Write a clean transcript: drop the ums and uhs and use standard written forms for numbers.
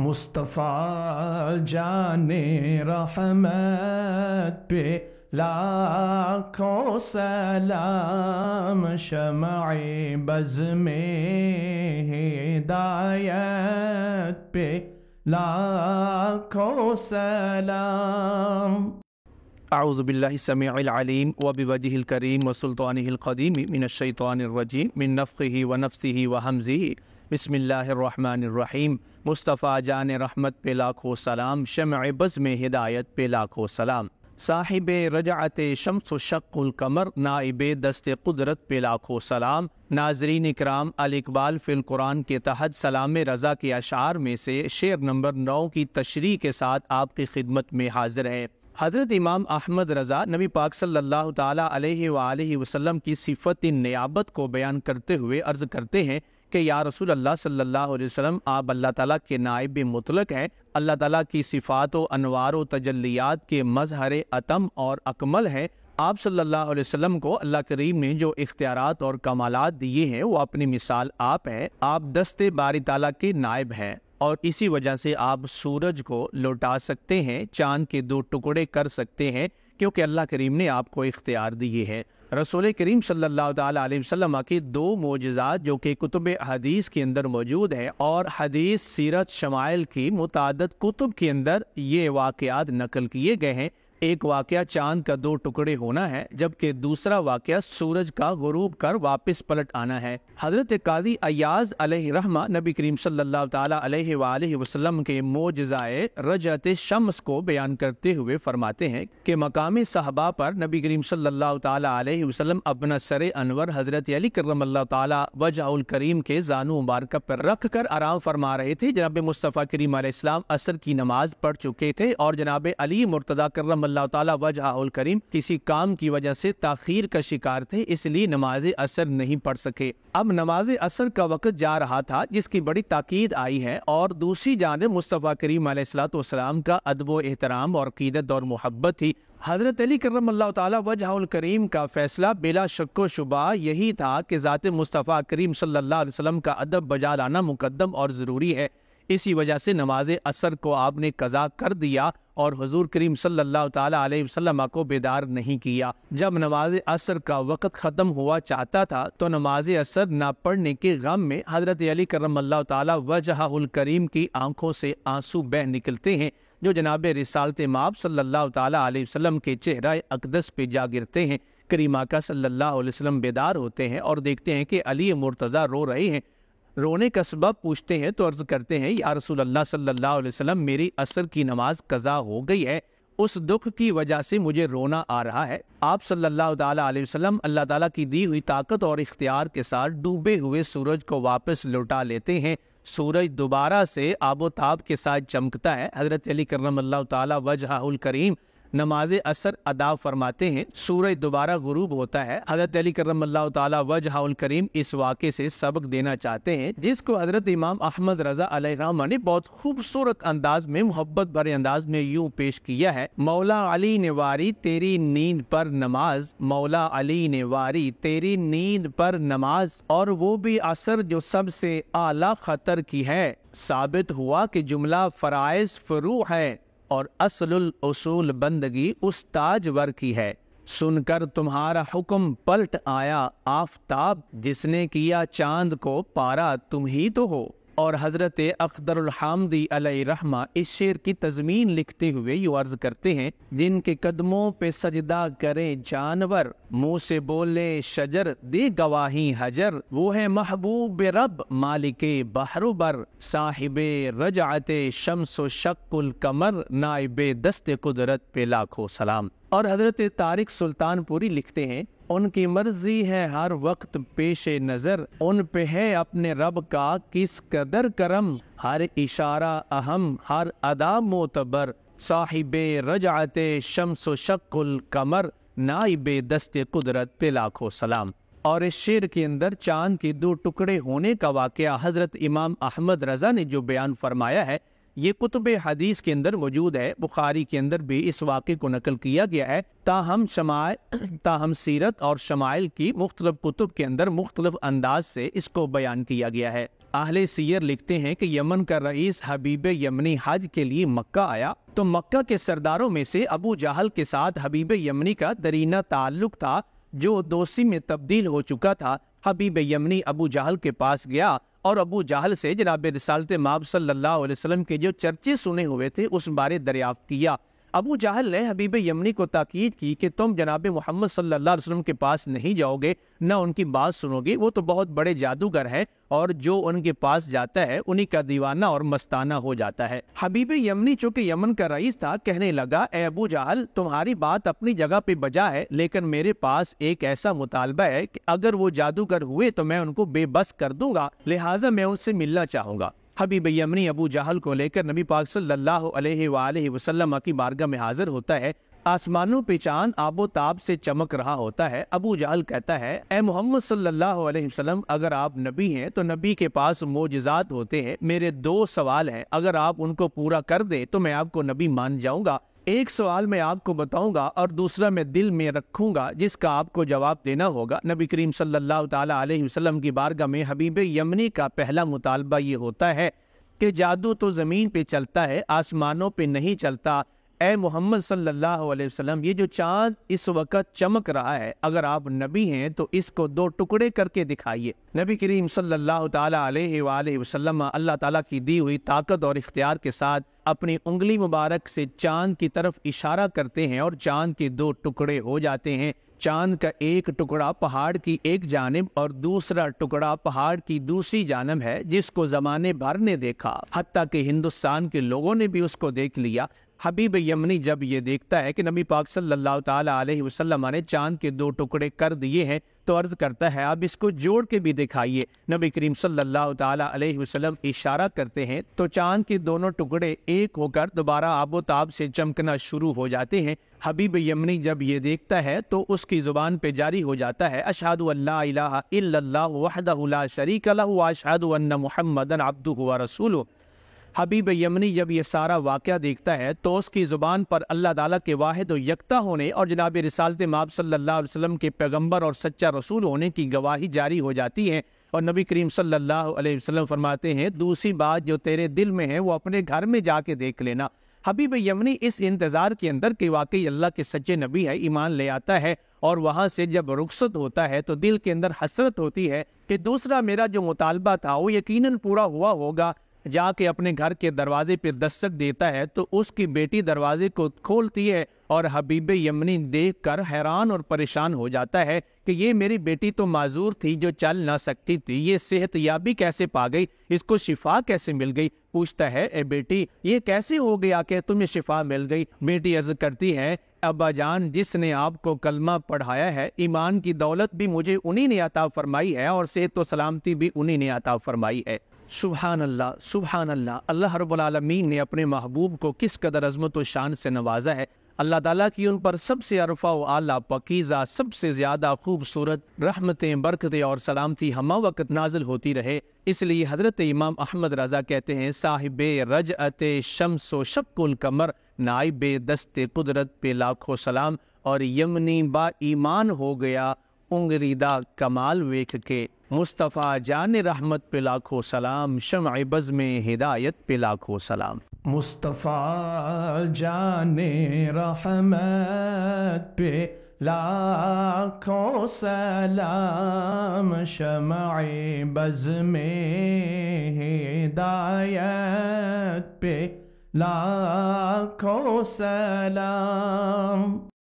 مصطفیٰ جان رحمت پہ لاکھوں سلام، شمع بز میں ہدایت پہ لاکھوں سلام۔ اعوذ باللہ السمیع العلیم وبوجہہ الکریم وسلطانہ القدیم من الشیطان الرجیم من نفخہ ونفثہ وہمزہ۔ بسم اللہ الرحمن الرحیم۔ مصطفیٰ جان رحمت پہ لاکھوں سلام، شمع بز میں ہدایت پہ لاکھوں سلام۔ صاحب رجعت شمس و شق القمر، نائب دست قدرت پہ لاکھوں سلام۔ ناظرین اکرام، الاقبال فی القرآن کے تحت سلام رضا کے اشعار میں سے شعر نمبر 9 کی تشریح کے ساتھ آپ کی خدمت میں حاضر ہے۔ حضرت امام احمد رضا نبی پاک صلی اللہ تعالیٰ علیہ وآلہ وسلم کی صفت نیابت کو بیان کرتے ہوئے عرض کرتے ہیں کہ یا رسول اللہ صلی اللہ علیہ وسلم، آپ اللہ تعالیٰ کے نائب مطلق ہیں، اللہ تعالیٰ کی صفات و انوار و تجلیات کے مظہر اتم اور اکمل ہیں۔ آپ صلی اللہ علیہ وسلم کو اللہ کریم نے جو اختیارات اور کمالات دیے ہیں وہ اپنی مثال آپ ہیں۔ آپ دست باری تعالیٰ کے نائب ہیں اور اسی وجہ سے آپ سورج کو لوٹا سکتے ہیں، چاند کے 2 ٹکڑے کر سکتے ہیں، کیونکہ اللہ کریم نے آپ کو اختیار دیے ہیں۔ رسول کریم صلی اللہ تعالیٰ علیہ وسلم کی 2 معجزات جو کہ کتب حدیث کے اندر موجود ہیں اور حدیث سیرت شمائل کی متعدد کتب کے اندر یہ واقعات نقل کیے گئے ہیں۔ ایک واقعہ چاند کا 2 ٹکڑے ہونا ہے، جبکہ دوسرا واقعہ سورج کا غروب کر واپس پلٹ آنا ہے۔ حضرت قاضی ایاز علیہ رحمہ نبی کریم صلی اللہ تعالیٰ علیہ وآلہ وسلم کے معجزہ رجعت شمس کو بیان کرتے ہوئے فرماتے ہیں کہ مقام صحابہ پر نبی کریم صلی اللہ تعالیٰ علیہ وسلم اپنا سر انور حضرت علی کرم اللہ تعالیٰ وجہ الکریم کے زانو مبارکہ پر رکھ کر آرام فرما رہے تھے۔ جناب مصطفیٰ کریم علیہ السلام عصر کی نماز پڑھ چکے تھے اور جناب علی مرتضیٰ کرم اللہ تعالیٰ وجہ الکریم کسی کام کی وجہ سے تاخیر کا شکار تھے، اس لیے نماز عصر نہیں پڑھ سکے۔ اب نماز عصر کا وقت جا رہا تھا جس کی بڑی تاکید آئی ہے، اور دوسری جانب مصطفیٰ کریم علیہ السلام کا ادب و احترام اور عقیدت اور محبت تھی۔ حضرت علی کرم اللہ تعالیٰ وجہ الکریم کا فیصلہ بلا شک و شبہ یہی تھا کہ ذات مصطفیٰ کریم صلی اللہ علیہ وسلم کا ادب بجا لانا مقدم اور ضروری ہے۔ اسی وجہ سے نماز عصر کو آپ نے قضا کر دیا اور حضور کریم صلی اللہ تعالیٰ علیہ وسلم کو بیدار نہیں کیا۔ جب نماز عصر کا وقت ختم ہوا چاہتا تھا تو نماز عصر نہ پڑھنے کے غم میں حضرت علی کرم اللہ تعالیٰ وجہ الکریم کی آنکھوں سے آنسو بہ نکلتے ہیں، جو جناب رسالت مآب صلی اللہ تعالیٰ علیہ وسلم کے چہرہ اقدس پہ جا گرتے ہیں۔ کریم آقا صلی اللہ علیہ وسلم بیدار ہوتے ہیں اور دیکھتے ہیں کہ علی مرتضیٰ رو رہے ہیں۔ رونے کا سبب پوچھتے ہیں تو عرض کرتے ہیں، یا رسول اللہ صلی اللہ علیہ وسلم، میری عصر کی نماز قضا ہو گئی ہے، اس دکھ کی وجہ سے مجھے رونا آ رہا ہے۔ آپ صلی اللہ تعالیٰ علیہ وسلم اللہ تعالیٰ کی دی ہوئی طاقت اور اختیار کے ساتھ ڈوبے ہوئے سورج کو واپس لوٹا لیتے ہیں۔ سورج دوبارہ سے آب و تاب کے ساتھ چمکتا ہے۔ حضرت علی کرم اللہ تعالیٰ وجہ الکریم نماز عصر ادا فرماتے ہیں، سورج دوبارہ غروب ہوتا ہے۔ حضرت علی کرم اللہ تعالیٰ وجہ الکریم اس واقعے سے سبق دینا چاہتے ہیں، جس کو حضرت امام احمد رضا علیہ رحمہ نے بہت خوبصورت انداز میں، محبت بھرے انداز میں یوں پیش کیا ہے: مولا علی نے واری تیری نیند پر نماز، مولا علی نے واری تیری نیند پر نماز، اور وہ بھی عصر جو سب سے اعلیٰ خطر کی ہے۔ ثابت ہوا کہ جملہ فرائض فروع ہے اور اصل الاصول بندگی اس تاجور کی ہے۔ سن کر تمہارا حکم پلٹ آیا آفتاب، جس نے کیا چاند کو پارا تم ہی تو ہو۔ اور حضرت اخضر الحامدی علیہ رحمہ اس شعر کی تضمین لکھتے ہوئے یوں عرض کرتے ہیں: جن کے قدموں پہ سجدہ کرے جانور، منہ سے بولے شجر دے گواہی حجر، وہ ہے محبوب رب مالک بحر و بر، صاحب رجعت شمس و شق القمر، نائب دست قدرت پہ لاکھوں سلام۔ اور حضرت طارق سلطان پوری لکھتے ہیں: ان کی مرضی ہے ہر وقت پیش نظر، ان پہ ہے اپنے رب کا کس قدر کرم، ہر اشارہ اہم ہر ادا معتبر، صاحب رجعت شمس و شق القمر، نائب دست قدرت پہ لاکھوں سلام۔ اور اس شعر کے اندر چاند کے 2 ٹکڑے ہونے کا واقعہ حضرت امام احمد رضا نے جو بیان فرمایا ہے یہ کتب حدیث کے اندر موجود ہے۔ بخاری کے اندر بھی اس واقعے کو نقل کیا گیا ہے، تاہم سیرت اور شمائل کی مختلف کتب کے اندر مختلف انداز سے اس کو بیان کیا گیا ہے۔ اہل سیر لکھتے ہیں کہ یمن کا رئیس حبیب یمنی حج کے لیے مکہ آیا تو مکہ کے سرداروں میں سے ابو جہل کے ساتھ حبیب یمنی کا درینہ تعلق تھا جو دوستی میں تبدیل ہو چکا تھا۔ حبیب یمنی ابو جہل کے پاس گیا اور ابو جہل سے جناب رسالت مآب صلی اللہ علیہ وسلم کے جو چرچے سنے ہوئے تھے اس بارے دریافت کیا۔ ابو جہل نے حبیب یمنی کو تاکید کی کہ تم جناب محمد صلی اللہ علیہ وسلم کے پاس نہیں جاؤ گے، نہ ان کی بات سنو گے، وہ تو بہت بڑے جادوگر ہیں اور جو ان کے پاس جاتا ہے انہی کا دیوانہ اور مستانہ ہو جاتا ہے۔ حبیب یمنی چونکہ یمن کا رئیس تھا کہنے لگا، اے ابو جہل، تمہاری بات اپنی جگہ پہ بجا ہے، لیکن میرے پاس ایک ایسا مطالبہ ہے کہ اگر وہ جادوگر ہوئے تو میں ان کو بے بس کر دوں گا، لہٰذا میں ان سے ملنا چاہوں گا۔ حبیب یمنی ابو جہل کو لے کر نبی پاک صلی اللہ علیہ وآلہ وسلم کی بارگاہ میں حاضر ہوتا ہے۔ آسمانوں پہ چاند آب و تاب سے چمک رہا ہوتا ہے۔ ابو جہل کہتا ہے، اے محمد صلی اللہ علیہ وسلم، اگر آپ نبی ہیں تو نبی کے پاس معجزات ہوتے ہیں، میرے دو سوال ہیں، اگر آپ ان کو پورا کر دیں تو میں آپ کو نبی مان جاؤں گا۔ ایک سوال میں آپ کو بتاؤں گا اور دوسرا میں دل میں رکھوں گا جس کا آپ کو جواب دینا ہوگا۔ نبی کریم صلی اللہ تعالی علیہ وسلم کی بارگاہ میں حبیب یمنی کا پہلا مطالبہ یہ ہوتا ہے کہ جادو تو زمین پہ چلتا ہے، آسمانوں پہ نہیں چلتا۔ اے محمد صلی اللہ علیہ وسلم، یہ جو چاند اس وقت چمک رہا ہے، اگر آپ نبی ہیں تو اس کو دو ٹکڑے کر کے دکھائیے۔ نبی کریم صلی اللہ تعالی علیہ وآلہ وسلم اللہ تعالیٰ کی دی ہوئی طاقت اور اختیار کے ساتھ اپنی انگلی مبارک سے چاند کی طرف اشارہ کرتے ہیں اور چاند کے دو ٹکڑے ہو جاتے ہیں۔ چاند کا ایک ٹکڑا پہاڑ کی ایک جانب اور دوسرا ٹکڑا پہاڑ کی دوسری جانب ہے، جس کو زمانے بھر نے دیکھا، حتیٰ کہ ہندوستان کے لوگوں نے بھی اس کو دیکھ لیا۔ حبیب یمنی جب یہ دیکھتا ہے کہ نبی پاک صلی اللہ تعالی علیہ وسلم نے چاند کے دو ٹکڑے کر دیے ہیں تو عرض کرتا ہے، اب اس کو جوڑ کے بھی دکھائیے۔ نبی کریم صلی اللہ تعالی علیہ وسلم اشارہ کرتے ہیں تو چاند کے دونوں ٹکڑے ایک ہو کر دوبارہ آب و تاب سے چمکنا شروع ہو جاتے ہیں۔ حبیب یمنی جب یہ دیکھتا ہے تو اس کی زبان پہ جاری ہو جاتا ہے، اشہد ان لا الہ الا اللہ وحدہ لا شریک لہ واشہد ان محمدا عبدہ ورسولہ۔ حبیب یمنی جب یہ سارا واقعہ دیکھتا ہے تو اس کی زبان پر اللہ تعالیٰ کے واحد و یکتا ہونے اور جناب رسالت مآب صلی اللہ علیہ وسلم کے پیغمبر اور سچا رسول ہونے کی گواہی جاری ہو جاتی ہے، اور نبی کریم صلی اللہ علیہ وسلم فرماتے ہیں، دوسری بات جو تیرے دل میں ہے وہ اپنے گھر میں جا کے دیکھ لینا۔ حبیب یمنی اس انتظار کے اندر کہ واقعی اللہ کے سچے نبی ہے ایمان لے آتا ہے، اور وہاں سے جب رخصت ہوتا ہے تو دل کے اندر حسرت ہوتی ہے کہ دوسرا میرا جو مطالبہ تھا وہ یقیناً پورا ہوا ہوگا۔ جا کے اپنے گھر کے دروازے پہ دستک دیتا ہے تو اس کی بیٹی دروازے کو کھولتی ہے اور حبیب یمنی دیکھ کر حیران اور پریشان ہو جاتا ہے کہ یہ میری بیٹی تو معذور تھی جو چل نہ سکتی تھی، یہ صحت یابی کیسے پا گئی، اس کو شفا کیسے مل گئی؟ پوچھتا ہے، اے بیٹی یہ کیسے ہو گیا کہ تمہیں شفا مل گئی؟ بیٹی عرض کرتی ہے، ابا جان جس نے آپ کو کلمہ پڑھایا ہے، ایمان کی دولت بھی مجھے انہی نے عطا فرمائی ہے اور صحت و سلامتی بھی انہی نے عطا فرمائی ہے۔ سبحان اللہ، سبحان اللہ۔ اللہ رب العالمین نے اپنے محبوب کو کس قدر عظمت و شان سے نوازا ہے۔ اللہ تعالیٰ کی ان پر سب سے عرفہ و اعلیٰ پاکیزہ، سب سے زیادہ خوبصورت رحمتیں، برکتیں اور سلامتی ہمہ وقت نازل ہوتی رہے۔ اس لیے حضرت امام احمد رضا کہتے ہیں، صاحب رجعت شمس و شق القمر، نائب دست قدرت پہ لاکھوں سلام، اور یمنی با ایمان ہو گیا انگریدہ کمال ویکھ کے، مصطفیٰ جان رحمت پہ لاکھوں سلام، شمع بزم ہدایت پہ لاکھوں سلام۔ مصطفیٰ جان رحمت پہ لاکھوں سلام، شمع بزم ہدایت پہ لاکھوں سلام۔